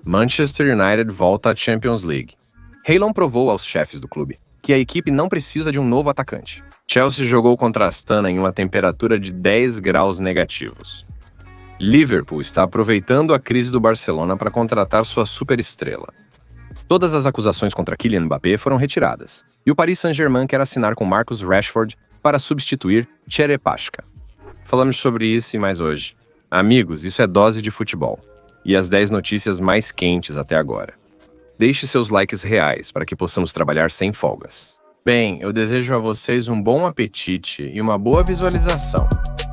Manchester United volta à Champions League. Heylon provou aos chefes do clube que a equipe não precisa de um novo atacante. Chelsea jogou contra a Astana em uma temperatura de 10 graus negativos. Liverpool está aproveitando a crise do Barcelona para contratar sua superestrela. Todas as acusações contra Kylian Mbappé foram retiradas, e o Paris Saint-Germain quer assinar com Marcus Rashford para substituir Cherepashka. Falamos sobre isso e mais hoje. Amigos, isso é Dose de Futebol. E as 10 notícias mais quentes até agora. Deixe seus likes reais para que possamos trabalhar sem folgas. Bem, eu desejo a vocês um bom apetite e uma boa visualização.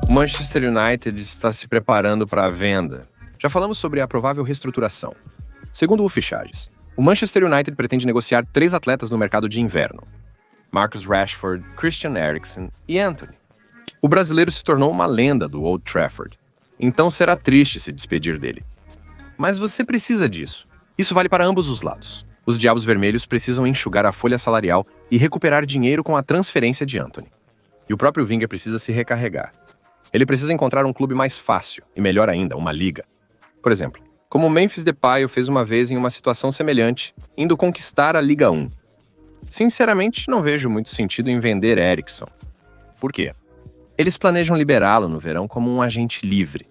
O Manchester United está se preparando para a venda. Já falamos sobre a provável reestruturação. Segundo o Fichages, o Manchester United pretende negociar 3 atletas no mercado de inverno: Marcus Rashford, Christian Eriksen e Antony. O brasileiro se tornou uma lenda do Old Trafford, então será triste se despedir dele. Mas você precisa disso. Isso vale para ambos os lados. Os Diabos Vermelhos precisam enxugar a folha salarial e recuperar dinheiro com a transferência de Antony. E o próprio Wenger precisa se recarregar. Ele precisa encontrar um clube mais fácil, e melhor ainda, uma liga. Por exemplo, como o Memphis Depay fez uma vez em uma situação semelhante, indo conquistar a Liga 1. Sinceramente, não vejo muito sentido em vender Eriksen. Por quê? Eles planejam liberá-lo no verão como um agente livre.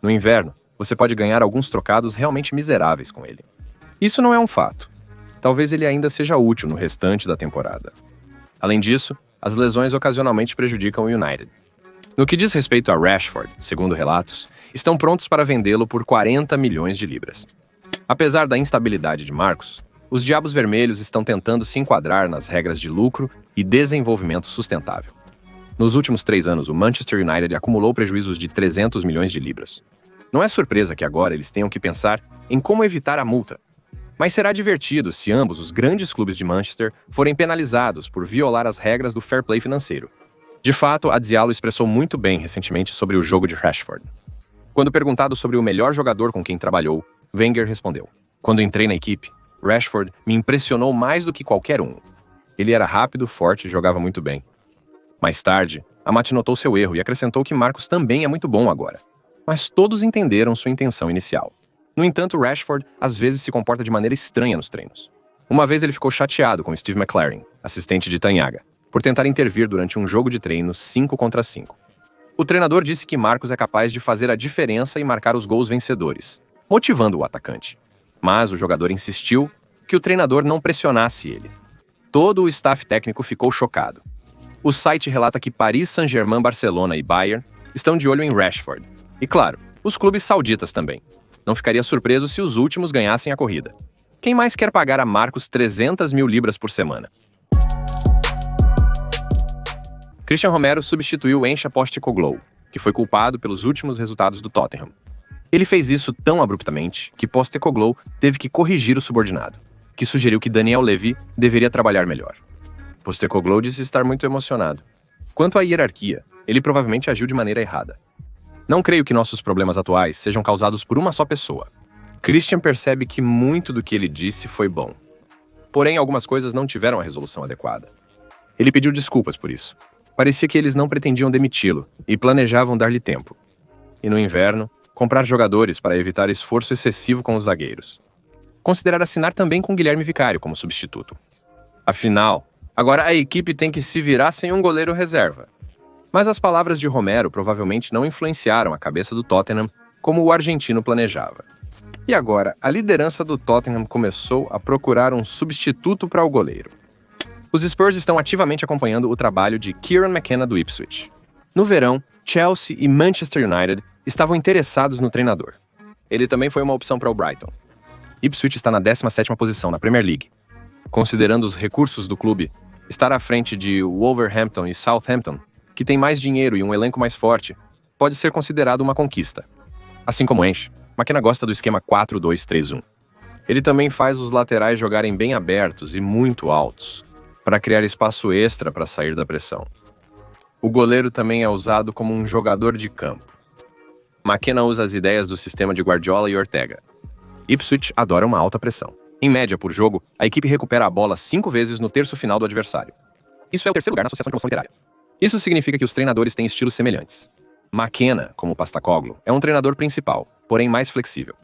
No inverno, você pode ganhar alguns trocados realmente miseráveis com ele. Isso não é um fato. Talvez ele ainda seja útil no restante da temporada. Além disso, as lesões ocasionalmente prejudicam o United. No que diz respeito a Rashford, segundo relatos, estão prontos para vendê-lo por 40 milhões de libras. Apesar da instabilidade de Marcos, os Diabos Vermelhos estão tentando se enquadrar nas regras de lucro e desenvolvimento sustentável. Nos últimos 3 anos, o Manchester United acumulou prejuízos de 300 milhões de libras. Não é surpresa que agora eles tenham que pensar em como evitar a multa. Mas será divertido se ambos os grandes clubes de Manchester forem penalizados por violar as regras do fair play financeiro. De fato, a Diallo expressou muito bem recentemente sobre o jogo de Rashford. Quando perguntado sobre o melhor jogador com quem trabalhou, Wenger respondeu: "Quando entrei na equipe, Rashford me impressionou mais do que qualquer um. Ele era rápido, forte e jogava muito bem." Mais tarde, Amat notou seu erro e acrescentou que Marcus também é muito bom agora. Mas todos entenderam sua intenção inicial. No entanto, Rashford às vezes se comporta de maneira estranha nos treinos. Uma vez ele ficou chateado com Steve McClaren, assistente de Tanhaga, por tentar intervir durante um jogo de treino 5 contra 5. O treinador disse que Marcus é capaz de fazer a diferença e marcar os gols vencedores, motivando o atacante. Mas o jogador insistiu que o treinador não pressionasse ele. Todo o staff técnico ficou chocado. O site relata que Paris Saint-Germain, Barcelona e Bayern estão de olho em Rashford. E claro, os clubes sauditas também. Não ficaria surpreso se os últimos ganhassem a corrida. Quem mais quer pagar a Marcus 300 mil libras por semana? Christian Romero substituiu Encha Postecoglou, que foi culpado pelos últimos resultados do Tottenham. Ele fez isso tão abruptamente que Postecoglou teve que corrigir o subordinado, que sugeriu que Daniel Levy deveria trabalhar melhor. Postecoglou disse estar muito emocionado. Quanto à hierarquia, ele provavelmente agiu de maneira errada. Não creio que nossos problemas atuais sejam causados por uma só pessoa. Christian percebe que muito do que ele disse foi bom. Porém, algumas coisas não tiveram a resolução adequada. Ele pediu desculpas por isso. Parecia que eles não pretendiam demiti-lo e planejavam dar-lhe tempo. E no inverno, comprar jogadores para evitar esforço excessivo com os zagueiros. Considerar assinar também com Guilherme Vicário como substituto. Afinal, agora a equipe tem que se virar sem um goleiro reserva. Mas as palavras de Romero provavelmente não influenciaram a cabeça do Tottenham como o argentino planejava. E agora, a liderança do Tottenham começou a procurar um substituto para o goleiro. Os Spurs estão ativamente acompanhando o trabalho de Kieran McKenna do Ipswich. No verão, Chelsea e Manchester United estavam interessados no treinador. Ele também foi uma opção para o Brighton. Ipswich está na 17ª posição na Premier League. Considerando os recursos do clube, estar à frente de Wolverhampton e Southampton, que tem mais dinheiro e um elenco mais forte, pode ser considerado uma conquista. Assim como Enche, McKenna gosta do esquema 4-2-3-1. Ele também faz os laterais jogarem bem abertos e muito altos, para criar espaço extra para sair da pressão. O goleiro também é usado como um jogador de campo. McKenna usa as ideias do sistema de Guardiola e Ortega. Ipswich adora uma alta pressão. Em média, por jogo, a equipe recupera a bola 5 vezes no terço final do adversário. Isso é o 3º lugar na Associação de Promoção Literária. Isso significa que os treinadores têm estilos semelhantes. McKenna, como Postecoglou, é um treinador principal, porém mais flexível.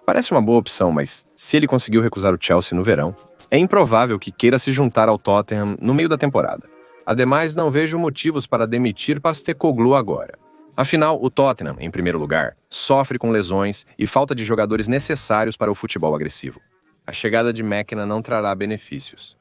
Parece uma boa opção, mas se ele conseguiu recusar o Chelsea no verão, é improvável que queira se juntar ao Tottenham no meio da temporada. Ademais, não vejo motivos para demitir Postecoglou agora. Afinal, o Tottenham, em primeiro lugar, sofre com lesões e falta de jogadores necessários para o futebol agressivo. A chegada de McKenna não trará benefícios.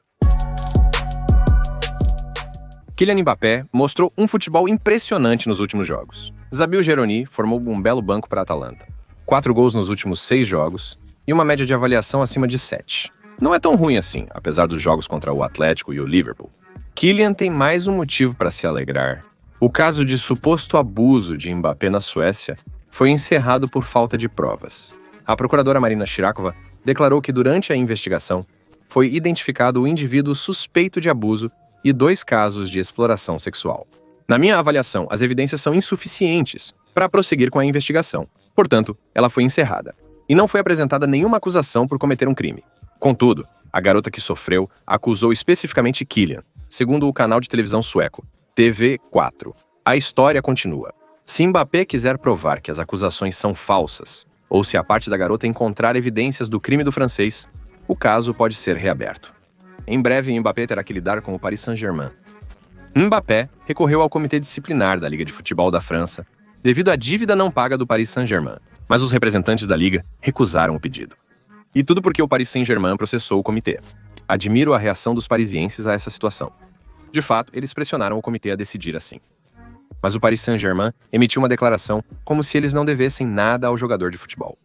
Kylian Mbappé mostrou um futebol impressionante nos últimos jogos. Zabel Geroni formou um belo banco para a Atalanta. 4 gols nos últimos 6 jogos e uma média de avaliação acima de 7. Não é tão ruim assim, apesar dos jogos contra o Atlético e o Liverpool. Kylian tem mais um motivo para se alegrar. O caso de suposto abuso de Mbappé na Suécia foi encerrado por falta de provas. A procuradora Marina Shirakova declarou que durante a investigação foi identificado o indivíduo suspeito de abuso e 2 casos de exploração sexual. Na minha avaliação, as evidências são insuficientes para prosseguir com a investigação. Portanto, ela foi encerrada. E não foi apresentada nenhuma acusação por cometer um crime. Contudo, a garota que sofreu acusou especificamente Kylian, segundo o canal de televisão sueco, TV4. A história continua. Se Mbappé quiser provar que as acusações são falsas, ou se a parte da garota encontrar evidências do crime do francês, o caso pode ser reaberto. Em breve, Mbappé terá que lidar com o Paris Saint-Germain. Mbappé recorreu ao comitê disciplinar da Liga de Futebol da França devido à dívida não paga do Paris Saint-Germain, mas os representantes da Liga recusaram o pedido. E tudo porque o Paris Saint-Germain processou o comitê. Admiro a reação dos parisienses a essa situação. De fato, eles pressionaram o comitê a decidir assim. Mas o Paris Saint-Germain emitiu uma declaração como se eles não devessem nada ao jogador de futebol.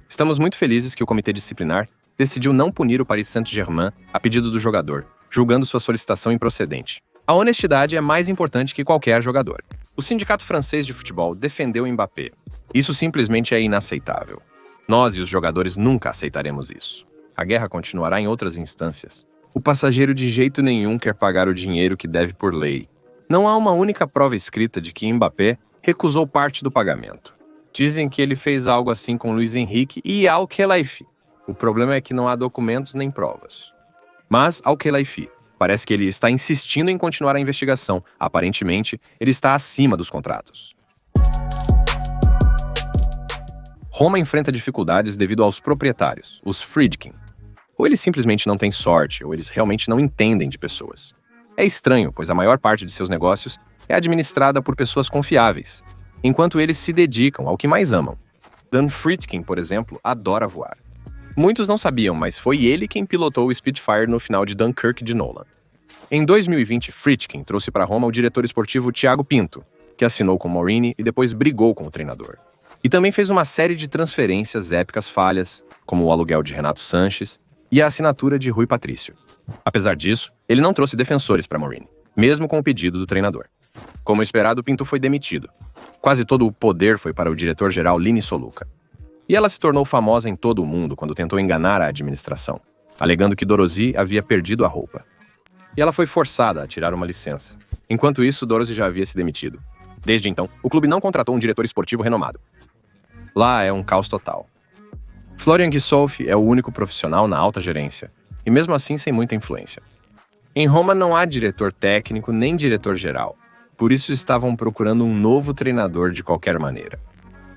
Estamos muito felizes que o comitê disciplinar decidiu não punir o Paris Saint-Germain a pedido do jogador, julgando sua solicitação improcedente. A honestidade é mais importante que qualquer jogador. O sindicato francês de futebol defendeu Mbappé. Isso simplesmente é inaceitável. Nós e os jogadores nunca aceitaremos isso. A guerra continuará em outras instâncias. O passageiro de jeito nenhum quer pagar o dinheiro que deve por lei. Não há uma única prova escrita de que Mbappé recusou parte do pagamento. Dizem que ele fez algo assim com Luiz Henrique e Al-Khelaifi. O problema é que não há documentos nem provas. Mas Al-Khelaifi parece que ele está insistindo em continuar a investigação. Aparentemente, ele está acima dos contratos. Roma enfrenta dificuldades devido aos proprietários, os Friedkin. Ou eles simplesmente não têm sorte, ou eles realmente não entendem de pessoas. É estranho, pois a maior parte de seus negócios é administrada por pessoas confiáveis, enquanto eles se dedicam ao que mais amam. Dan Friedkin, por exemplo, adora voar. Muitos não sabiam, mas foi ele quem pilotou o Spitfire no final de Dunkirk de Nolan. Em 2020, Friedkin trouxe para Roma o diretor esportivo Thiago Pinto, que assinou com Mourinho e depois brigou com o treinador. E também fez uma série de transferências épicas falhas, como o aluguel de Renato Sanches e a assinatura de Rui Patrício. Apesar disso, ele não trouxe defensores para Mourinho, mesmo com o pedido do treinador. Como esperado, Pinto foi demitido. Quase todo o poder foi para o diretor-geral Lini Soluca. E ela se tornou famosa em todo o mundo quando tentou enganar a administração, alegando que Dorothy havia perdido a roupa. E ela foi forçada a tirar uma licença. Enquanto isso, Dorothy já havia se demitido. Desde então, o clube não contratou um diretor esportivo renomado. Lá é um caos total. Florian Gissolfi é o único profissional na alta gerência, e mesmo assim sem muita influência. Em Roma não há diretor técnico nem diretor-geral, por isso estavam procurando um novo treinador de qualquer maneira.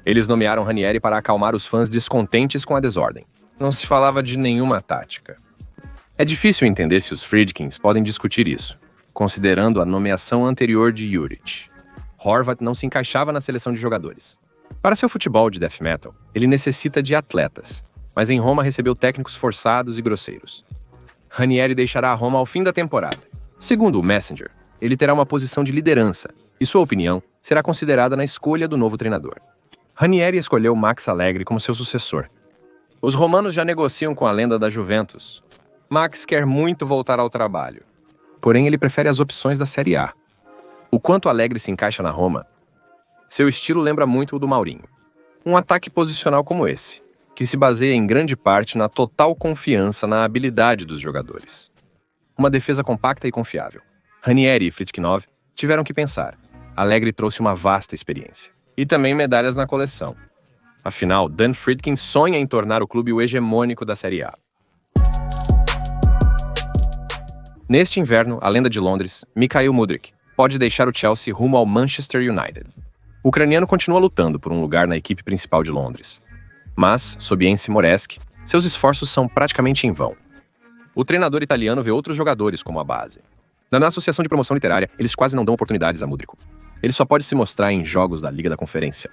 Eles nomearam Ranieri para acalmar os fãs descontentes com a desordem. Não se falava de nenhuma tática. É difícil entender se os Friedkins podem discutir isso, considerando a nomeação anterior de Juric. Horvath não se encaixava na seleção de jogadores. Para seu futebol de death metal, ele necessita de atletas, mas em Roma recebeu técnicos forçados e grosseiros. Ranieri deixará a Roma ao fim da temporada. Segundo o Messenger, ele terá uma posição de liderança, e sua opinião será considerada na escolha do novo treinador. Ranieri escolheu Max Allegri como seu sucessor. Os romanos já negociam com a lenda da Juventus. Max quer muito voltar ao trabalho, porém ele prefere as opções da Série A. O quanto Allegri se encaixa na Roma, seu estilo lembra muito o do Mourinho. Um ataque posicional como esse, que se baseia em grande parte na total confiança na habilidade dos jogadores. Uma defesa compacta e confiável. Ranieri e Friedkinov tiveram que pensar. Allegri trouxe uma vasta experiência. E também medalhas na coleção. Afinal, Dan Friedkin sonha em tornar o clube o hegemônico da Série A. Neste inverno, a lenda de Londres, Mikhail Mudryk, pode deixar o Chelsea rumo ao Manchester United. O ucraniano continua lutando por um lugar na equipe principal de Londres. Mas, sob Enzo Moreschi, seus esforços são praticamente em vão. O treinador italiano vê outros jogadores como a base. Na Associação de Promoção Literária, eles quase não dão oportunidades a Mudryk. Ele só pode se mostrar em jogos da Liga da Conferência.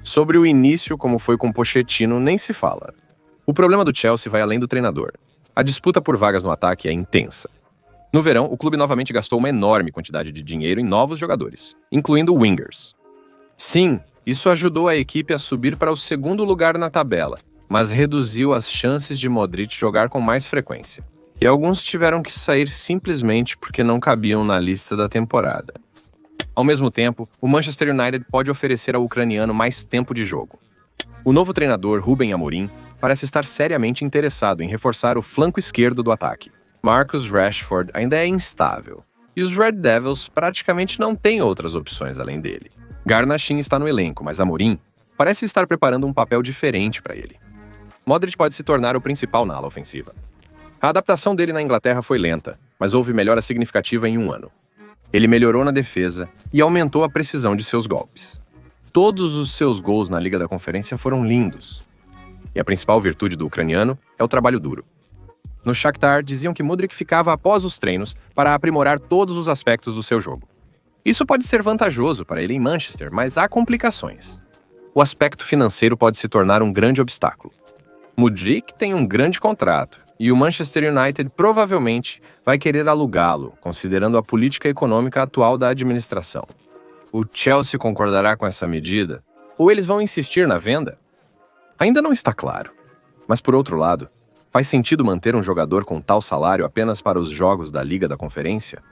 Sobre o início, como foi com Pochettino, nem se fala. O problema do Chelsea vai além do treinador. A disputa por vagas no ataque é intensa. No verão, o clube novamente gastou uma enorme quantidade de dinheiro em novos jogadores, incluindo wingers. Sim, isso ajudou a equipe a subir para o segundo lugar na tabela, mas reduziu as chances de Modric jogar com mais frequência. E alguns tiveram que sair simplesmente porque não cabiam na lista da temporada. Ao mesmo tempo, o Manchester United pode oferecer ao ucraniano mais tempo de jogo. O novo treinador, Ruben Amorim, parece estar seriamente interessado em reforçar o flanco esquerdo do ataque. Marcus Rashford ainda é instável, e os Red Devils praticamente não têm outras opções além dele. Garnachin está no elenco, mas Amorim parece estar preparando um papel diferente para ele. Modric pode se tornar o principal na ala ofensiva. A adaptação dele na Inglaterra foi lenta, mas houve melhora significativa em um ano. Ele melhorou na defesa e aumentou a precisão de seus golpes. Todos os seus gols na Liga da Conferência foram lindos. E a principal virtude do ucraniano é o trabalho duro. No Shakhtar, diziam que Mudryk ficava após os treinos para aprimorar todos os aspectos do seu jogo. Isso pode ser vantajoso para ele em Manchester, mas há complicações. O aspecto financeiro pode se tornar um grande obstáculo. Mudryk tem um grande contrato, e o Manchester United provavelmente vai querer alugá-lo, considerando a política econômica atual da administração. O Chelsea concordará com essa medida? Ou eles vão insistir na venda? Ainda não está claro. Mas, por outro lado, faz sentido manter um jogador com tal salário apenas para os jogos da Liga da Conferência?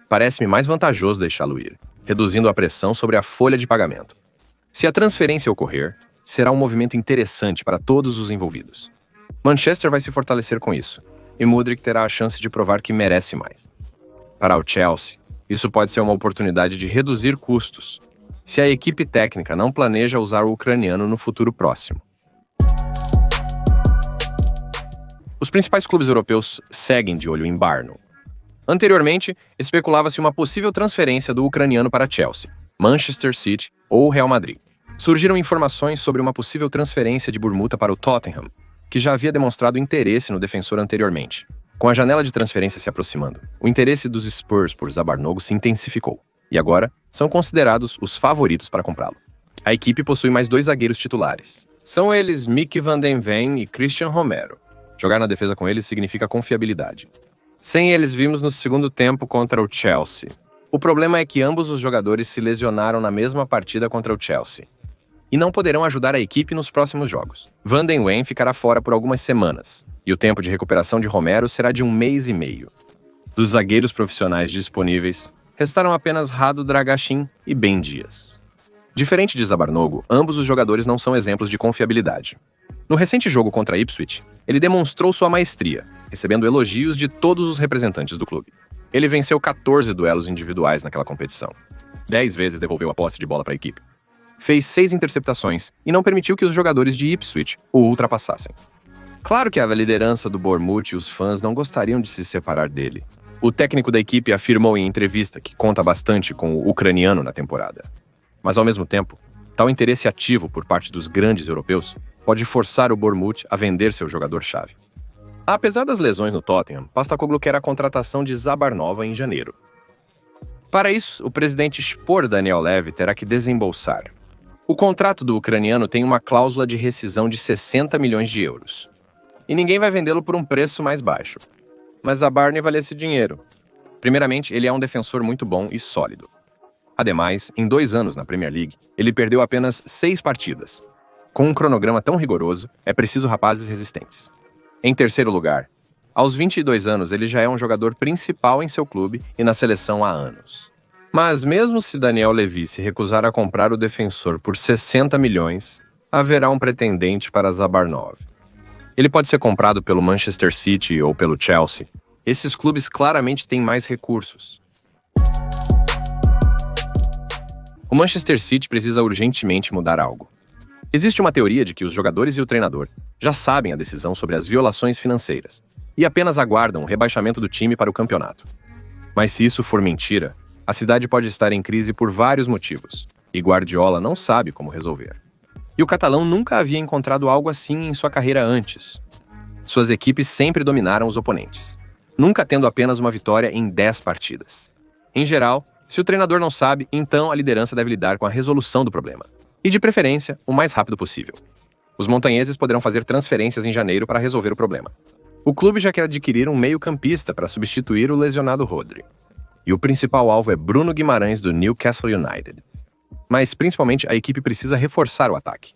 Parece-me mais vantajoso deixá-lo ir, reduzindo a pressão sobre a folha de pagamento. Se a transferência ocorrer, será um movimento interessante para todos os envolvidos. Manchester vai se fortalecer com isso, e Mudryk terá a chance de provar que merece mais. Para o Chelsea, isso pode ser uma oportunidade de reduzir custos, se a equipe técnica não planeja usar o ucraniano no futuro próximo. Os principais clubes europeus seguem de olho em Barno. Anteriormente, especulava-se uma possível transferência do ucraniano para Chelsea, Manchester City ou Real Madrid. Surgiram informações sobre uma possível transferência de Burmuta para o Tottenham, que já havia demonstrado interesse no defensor anteriormente. Com a janela de transferência se aproximando, o interesse dos Spurs por Zabarnogo se intensificou, e agora são considerados os favoritos para comprá-lo. A equipe possui mais 2 zagueiros titulares. São eles Mickey van den Ven e Christian Romero. Jogar na defesa com eles significa confiabilidade. Sem eles vimos no segundo tempo contra o Chelsea. O problema é que ambos os jogadores se lesionaram na mesma partida contra o Chelsea e não poderão ajudar a equipe nos próximos jogos. Van den Ven ficará fora por algumas semanas, e o tempo de recuperação de Romero será de 1 mês e meio. Dos zagueiros profissionais disponíveis, restaram apenas Rado Dragachin e Ben Dias. Diferente de Zabarnogo, ambos os jogadores não são exemplos de confiabilidade. No recente jogo contra Ipswich, ele demonstrou sua maestria, recebendo elogios de todos os representantes do clube. Ele venceu 14 duelos individuais naquela competição. 10 vezes devolveu a posse de bola para a equipe. Fez 6 interceptações e não permitiu que os jogadores de Ipswich o ultrapassassem. Claro que a liderança do Bournemouth e os fãs não gostariam de se separar dele. O técnico da equipe afirmou em entrevista que conta bastante com o ucraniano na temporada. Mas, ao mesmo tempo, tal interesse ativo por parte dos grandes europeus pode forçar o Bournemouth a vender seu jogador-chave. Apesar das lesões no Tottenham, Postecoglou quer a contratação de Zabarnova em janeiro. Para isso, o presidente Spor Daniel Levy terá que desembolsar. O contrato do ucraniano tem uma cláusula de rescisão de 60 milhões de euros. E ninguém vai vendê-lo por um preço mais baixo. Mas Zabarny vale esse dinheiro. Primeiramente, ele é um defensor muito bom e sólido. Ademais, em 2 anos na Premier League, ele perdeu apenas 6 partidas. Com um cronograma tão rigoroso, é preciso rapazes resistentes. Em terceiro lugar, aos 22 anos ele já é um jogador principal em seu clube e na seleção há anos. Mas mesmo se Daniel Levy se recusar a comprar o defensor por 60 milhões, haverá um pretendente para Zabarnov. Ele pode ser comprado pelo Manchester City ou pelo Chelsea. Esses clubes claramente têm mais recursos. O Manchester City precisa urgentemente mudar algo. Existe uma teoria de que os jogadores e o treinador já sabem a decisão sobre as violações financeiras e apenas aguardam o rebaixamento do time para o campeonato. Mas se isso for mentira, a cidade pode estar em crise por vários motivos, e Guardiola não sabe como resolver. E o catalão nunca havia encontrado algo assim em sua carreira antes. Suas equipes sempre dominaram os oponentes, nunca tendo apenas uma vitória em 10 partidas. Em geral, se o treinador não sabe, então a liderança deve lidar com a resolução do problema. E de preferência, o mais rápido possível. Os montanheses poderão fazer transferências em janeiro para resolver o problema. O clube já quer adquirir um meio-campista para substituir o lesionado Rodri. E o principal alvo é Bruno Guimarães do Newcastle United. Mas principalmente a equipe precisa reforçar o ataque.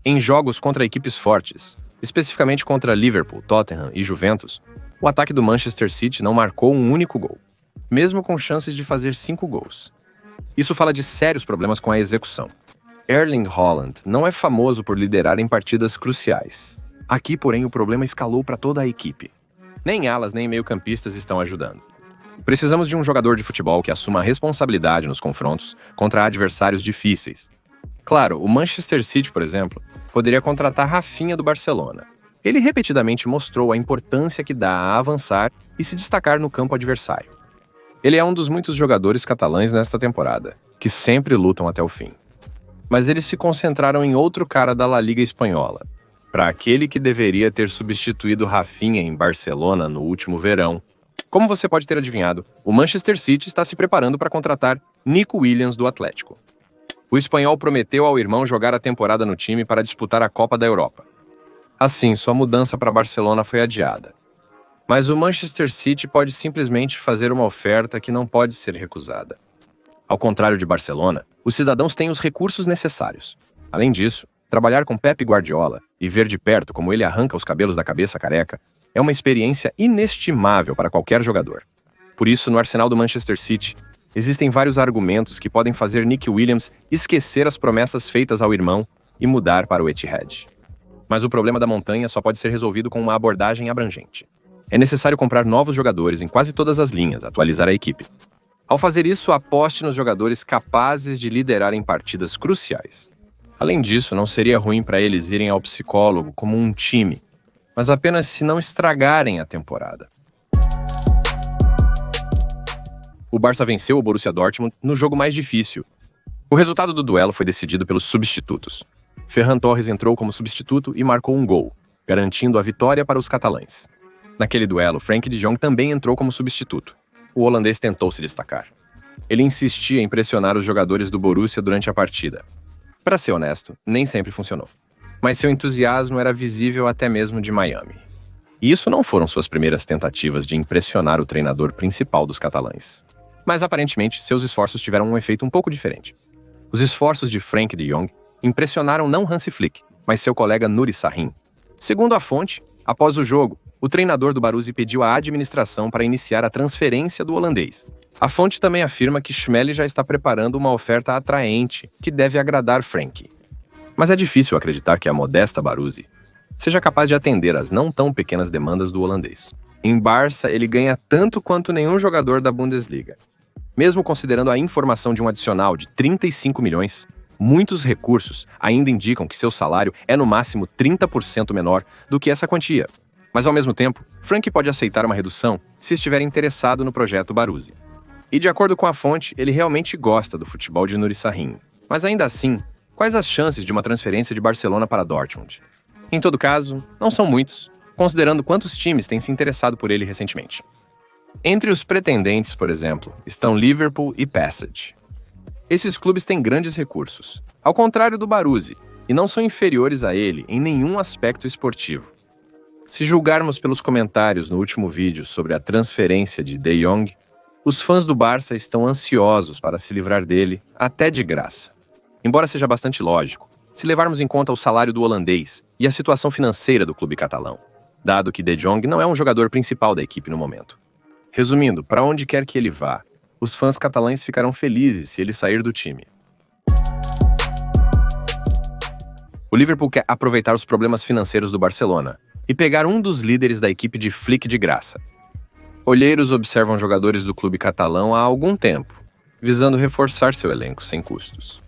Em jogos contra equipes fortes, especificamente contra Liverpool, Tottenham e Juventus, o ataque do Manchester City não marcou um único gol, mesmo com chances de fazer 5 gols. Isso fala de sérios problemas com a execução. Erling Haaland não é famoso por liderar em partidas cruciais. Aqui, porém, o problema escalou para toda a equipe. Nem alas nem meio-campistas estão ajudando. Precisamos de um jogador de futebol que assuma a responsabilidade nos confrontos contra adversários difíceis. Claro, o Manchester City, por exemplo, poderia contratar Rafinha do Barcelona. Ele repetidamente mostrou a importância que dá a avançar e se destacar no campo adversário. Ele é um dos muitos jogadores catalães nesta temporada, que sempre lutam até o fim. Mas eles se concentraram em outro cara da La Liga espanhola, para aquele que deveria ter substituído Rafinha em Barcelona no último verão. Como você pode ter adivinhado, o Manchester City está se preparando para contratar Nico Williams do Atlético. O espanhol prometeu ao irmão jogar a temporada no time para disputar a Copa da Europa. Assim, sua mudança para Barcelona foi adiada. Mas o Manchester City pode simplesmente fazer uma oferta que não pode ser recusada. Ao contrário de Barcelona, os cidadãos têm os recursos necessários. Além disso, trabalhar com Pep Guardiola e ver de perto como ele arranca os cabelos da cabeça careca é uma experiência inestimável para qualquer jogador. Por isso, no arsenal do Manchester City, existem vários argumentos que podem fazer Nick Williams esquecer as promessas feitas ao irmão e mudar para o Etihad. Mas o problema da montanha só pode ser resolvido com uma abordagem abrangente. É necessário comprar novos jogadores em quase todas as linhas, atualizar a equipe. Ao fazer isso, aposte nos jogadores capazes de liderar em partidas cruciais. Além disso, não seria ruim para eles irem ao psicólogo como um time, mas apenas se não estragarem a temporada. O Barça venceu o Borussia Dortmund no jogo mais difícil. O resultado do duelo foi decidido pelos substitutos. Ferran Torres entrou como substituto e marcou um gol, garantindo a vitória para os catalães. Naquele duelo, Frenkie de Jong também entrou como substituto. O holandês tentou se destacar. Ele insistia em pressionar os jogadores do Borussia durante a partida. Para ser honesto, nem sempre funcionou. Mas seu entusiasmo era visível até mesmo de Miami. E isso não foram suas primeiras tentativas de impressionar o treinador principal dos catalães. Mas aparentemente, seus esforços tiveram um efeito um pouco diferente. Os esforços de Frenkie de Jong impressionaram não Hansi Flick, mas seu colega Nuri Sahin. Segundo a fonte, após o jogo, o treinador do Borussia pediu à administração para iniciar a transferência do holandês. A fonte também afirma que Schmelly já está preparando uma oferta atraente que deve agradar Frenkie. Mas é difícil acreditar que a modesta Borussia seja capaz de atender às não tão pequenas demandas do holandês. Em Barça, ele ganha tanto quanto nenhum jogador da Bundesliga. Mesmo considerando a informação de um adicional de 35 milhões, muitos recursos ainda indicam que seu salário é no máximo 30% menor do que essa quantia. Mas ao mesmo tempo, Frenkie pode aceitar uma redução se estiver interessado no projeto Borussia. E de acordo com a fonte, ele realmente gosta do futebol de Nuri Sahin. Mas ainda assim, quais as chances de uma transferência de Barcelona para Dortmund? Em todo caso, não são muitos, considerando quantos times têm se interessado por ele recentemente. Entre os pretendentes, por exemplo, estão Liverpool e Passage. Esses clubes têm grandes recursos, ao contrário do Borussia, e não são inferiores a ele em nenhum aspecto esportivo. Se julgarmos pelos comentários no último vídeo sobre a transferência de De Jong, os fãs do Barça estão ansiosos para se livrar dele, até de graça. Embora seja bastante lógico, se levarmos em conta o salário do holandês e a situação financeira do clube catalão, dado que De Jong não é um jogador principal da equipe no momento. Resumindo, para onde quer que ele vá, os fãs catalães ficarão felizes se ele sair do time. O Liverpool quer aproveitar os problemas financeiros do Barcelona e pegar um dos líderes da equipe de Flick de graça. Olheiros observam jogadores do clube catalão há algum tempo, visando reforçar seu elenco sem custos.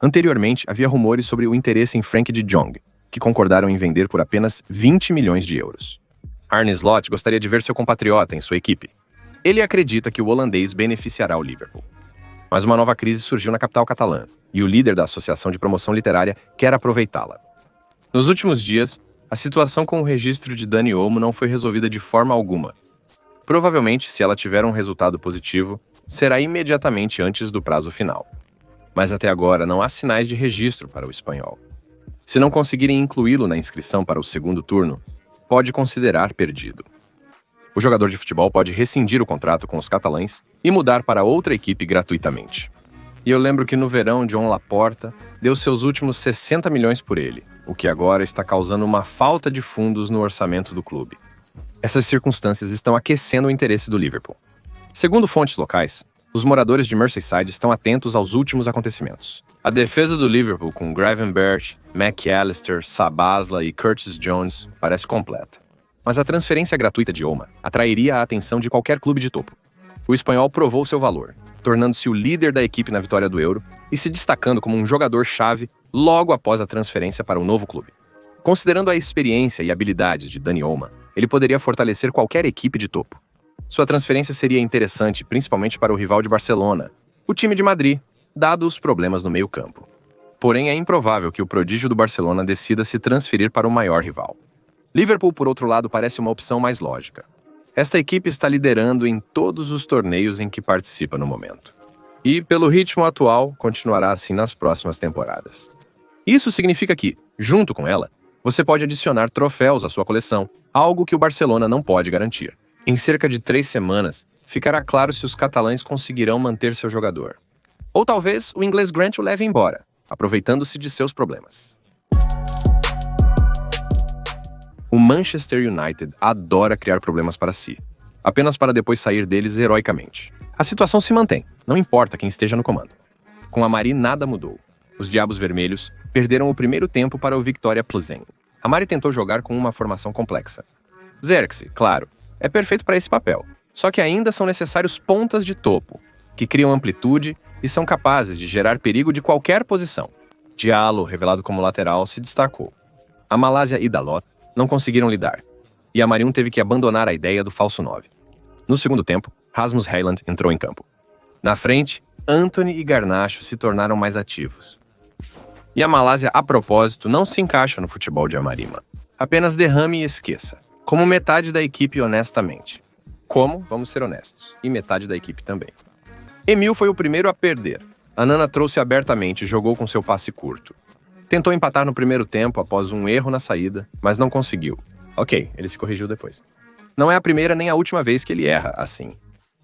Anteriormente, havia rumores sobre o interesse em Frenkie de Jong, que concordaram em vender por apenas 20 milhões de euros. Arne Slot gostaria de ver seu compatriota em sua equipe. Ele acredita que o holandês beneficiará o Liverpool. Mas uma nova crise surgiu na capital catalã. e o líder da Associação de Promoção Literária quer aproveitá-la. Nos últimos dias, a situação com o registro de Dani Olmo não foi resolvida de forma alguma. Provavelmente, se ela tiver um resultado positivo, será imediatamente antes do prazo final. Mas até agora não há sinais de registro para o espanhol. Se não conseguirem incluí-lo na inscrição para o segundo turno, pode considerar perdido. O jogador de futebol pode rescindir o contrato com os catalães e mudar para outra equipe gratuitamente. E eu lembro que no verão, Joan Laporta deu seus últimos 60 milhões por ele, o que agora está causando uma falta de fundos no orçamento do clube. Essas circunstâncias estão aquecendo o interesse do Liverpool. Segundo fontes locais, os moradores de Merseyside estão atentos aos últimos acontecimentos. A defesa do Liverpool com Gravenberch, McAllister, Sabazla e Curtis Jones parece completa. Mas a transferência gratuita de Olmo atrairia a atenção de qualquer clube de topo. O espanhol provou seu valor, tornando-se o líder da equipe na vitória do Euro e se destacando como um jogador-chave logo após a transferência para o novo clube. Considerando a experiência e habilidades de Dani Olmo, ele poderia fortalecer qualquer equipe de topo. Sua transferência seria interessante principalmente para o rival de Barcelona, o time de Madrid, dado os problemas no meio-campo. Porém, é improvável que o prodígio do Barcelona decida se transferir para o maior rival. Liverpool, por outro lado, parece uma opção mais lógica. Esta equipe está liderando em todos os torneios em que participa no momento. E, pelo ritmo atual, continuará assim nas próximas temporadas. Isso significa que, junto com ela, você pode adicionar troféus à sua coleção, algo que o Barcelona não pode garantir. Em cerca de 3 semanas, ficará claro se os catalães conseguirão manter seu jogador. Ou talvez o inglês Grant o leve embora, aproveitando-se de seus problemas. O Manchester United adora criar problemas para si, apenas para depois sair deles heroicamente. A situação se mantém, não importa quem esteja no comando. Com a Mari nada mudou. Os Diabos Vermelhos perderam o primeiro tempo para o Victoria Plzen. A Mari tentou jogar com uma formação complexa. Xerxes, claro, é perfeito para esse papel, só que ainda são necessários pontas de topo, que criam amplitude e são capazes de gerar perigo de qualquer posição. Diallo, revelado como lateral, se destacou. A Malásia e Dalot não conseguiram lidar, e a Marion teve que abandonar a ideia do falso 9. No segundo tempo, Rasmus Højlund entrou em campo. Na frente, Antony e Garnacho se tornaram mais ativos. E a Malásia, a propósito, não se encaixa no futebol de Amarima. Apenas derrame e esqueça. Como metade da equipe honestamente. Como, vamos ser honestos, e metade da equipe também. Emil foi o primeiro a perder. A Nana trouxe abertamente e jogou com seu passe curto. Tentou empatar no primeiro tempo após um erro na saída, mas não conseguiu. Ok, ele se corrigiu depois. Não é a primeira nem a última vez que ele erra assim.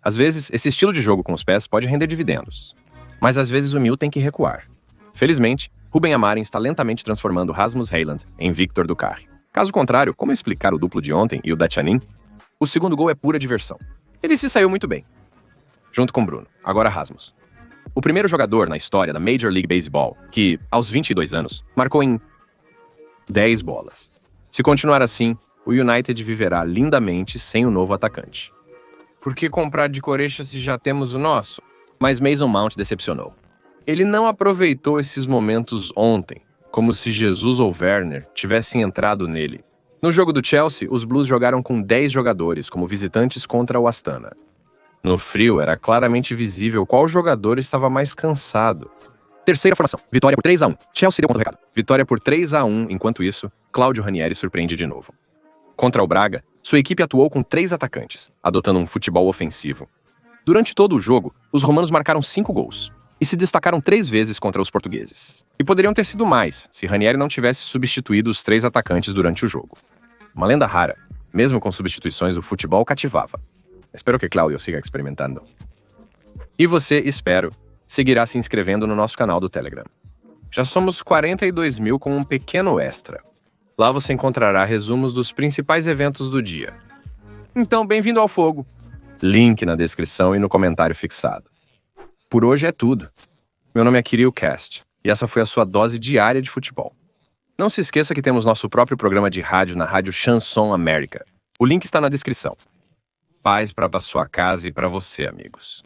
Às vezes, esse estilo de jogo com os pés pode render dividendos. Mas às vezes o Emil tem que recuar. Felizmente, Ruben Amorim está lentamente transformando Rasmus Højlund em Victor Ducarre. Caso contrário, como explicar o duplo de ontem e o da Tchanin? O segundo gol é pura diversão. Ele se saiu muito bem. Junto com Bruno, agora Rasmus. O primeiro jogador na história da Major League Baseball que, aos 22 anos, marcou em 10 bolas. Se continuar assim, o United viverá lindamente sem o novo atacante. Por que comprar de Corecha se já temos o nosso? Mas Mason Mount decepcionou. Ele não aproveitou esses momentos ontem, como se Jesus ou Werner tivessem entrado nele. No jogo do Chelsea, os Blues jogaram com 10 jogadores como visitantes contra o Astana. No frio, era claramente visível qual jogador estava mais cansado. Terceira formação, vitória por 3-1. Chelsea deu conta do recado. Vitória por 3-1, enquanto isso, Claudio Ranieri surpreende de novo. Contra o Braga, sua equipe atuou com 3 atacantes, adotando um futebol ofensivo. Durante todo o jogo, os romanos marcaram 5 gols e se destacaram 3 vezes contra os portugueses. E poderiam ter sido mais, se Ranieri não tivesse substituído os 3 atacantes durante o jogo. Uma lenda rara, mesmo com substituições, o futebol cativava. Espero que Claudio siga experimentando. E você, espero, seguirá se inscrevendo no nosso canal do Telegram. Já somos 42 mil com um pequeno extra. Lá você encontrará resumos dos principais eventos do dia. Então, bem-vindo ao fogo. Link na descrição e no comentário fixado. Por hoje é tudo. Meu nome é Kirill Cast e essa foi a sua dose diária de futebol. Não se esqueça que temos nosso próprio programa de rádio na Rádio Chanson América. O link está na descrição. Paz para sua casa e para você, amigos.